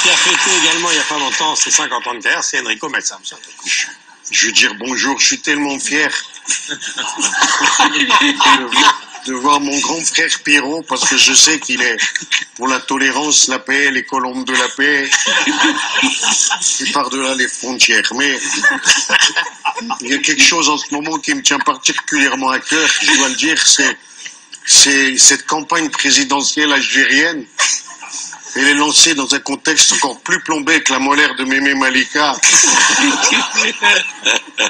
qui a fêté également il n'y a pas longtemps ses 50 ans de carrière, c'est Enrico Mazzamsa. Je veux dire bonjour, je suis tellement fier de voir mon grand frère Pierrot, parce que je sais qu'il est pour la tolérance, la paix, les colombes de la paix, et par-delà les frontières. Mais il y a quelque chose en ce moment qui me tient particulièrement à cœur, je dois le dire, c'est cette campagne présidentielle algérienne. Elle est lancée dans un contexte encore plus plombé que la molaire de Mémé Malika,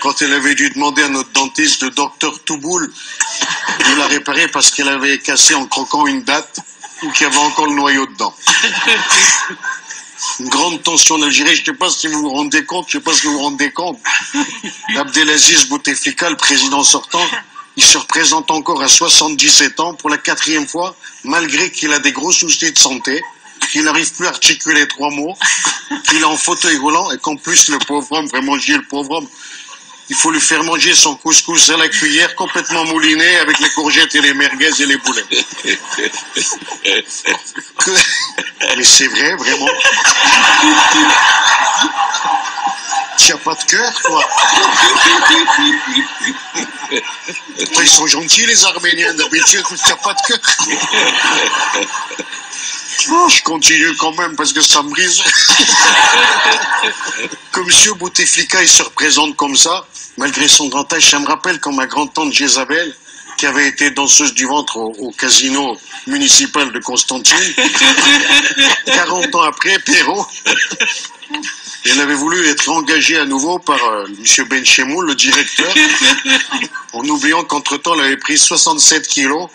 quand elle avait dû demander à notre dentiste, le docteur Touboul, de la réparer parce qu'elle avait cassé en croquant une date ou qu'il y avait encore le noyau dedans. Une grande tension en Algérie, je ne sais pas si vous vous rendez compte, Abdelaziz Bouteflika, le président sortant, il se représente encore à 77 ans pour la 4e fois, malgré qu'il a des gros soucis de santé, qu'il n'arrive plus à articuler 3 mots, qu'il est en fauteuil roulant et qu'en plus le pauvre homme, vraiment le pauvre homme, il faut lui faire manger son couscous à la cuillère complètement mouliné avec les courgettes et les merguez et les boulets. Mais c'est vrai, vraiment. Tu n'as pas de cœur, toi. Ils sont gentils, les Arméniens, d'habitude, tu n'as pas de cœur. Oh, je continue quand même parce que ça me brise. Comme M. Bouteflika, il se représente comme ça, malgré son grand âge. Ça me rappelle quand ma grand-tante Jézabel, qui avait été danseuse du ventre au casino municipal de Constantine, 40 ans après, Pierrot, elle avait voulu être engagée à nouveau par M. Benchemoul, le directeur, en oubliant qu'entre-temps, elle avait pris 67 kilos,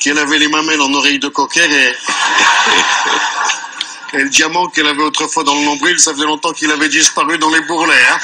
qu'elle avait les mamelles en oreilles de cocker et le diamant qu'elle avait autrefois dans le nombril, ça faisait longtemps qu'il avait disparu dans les bourrelets. Hein.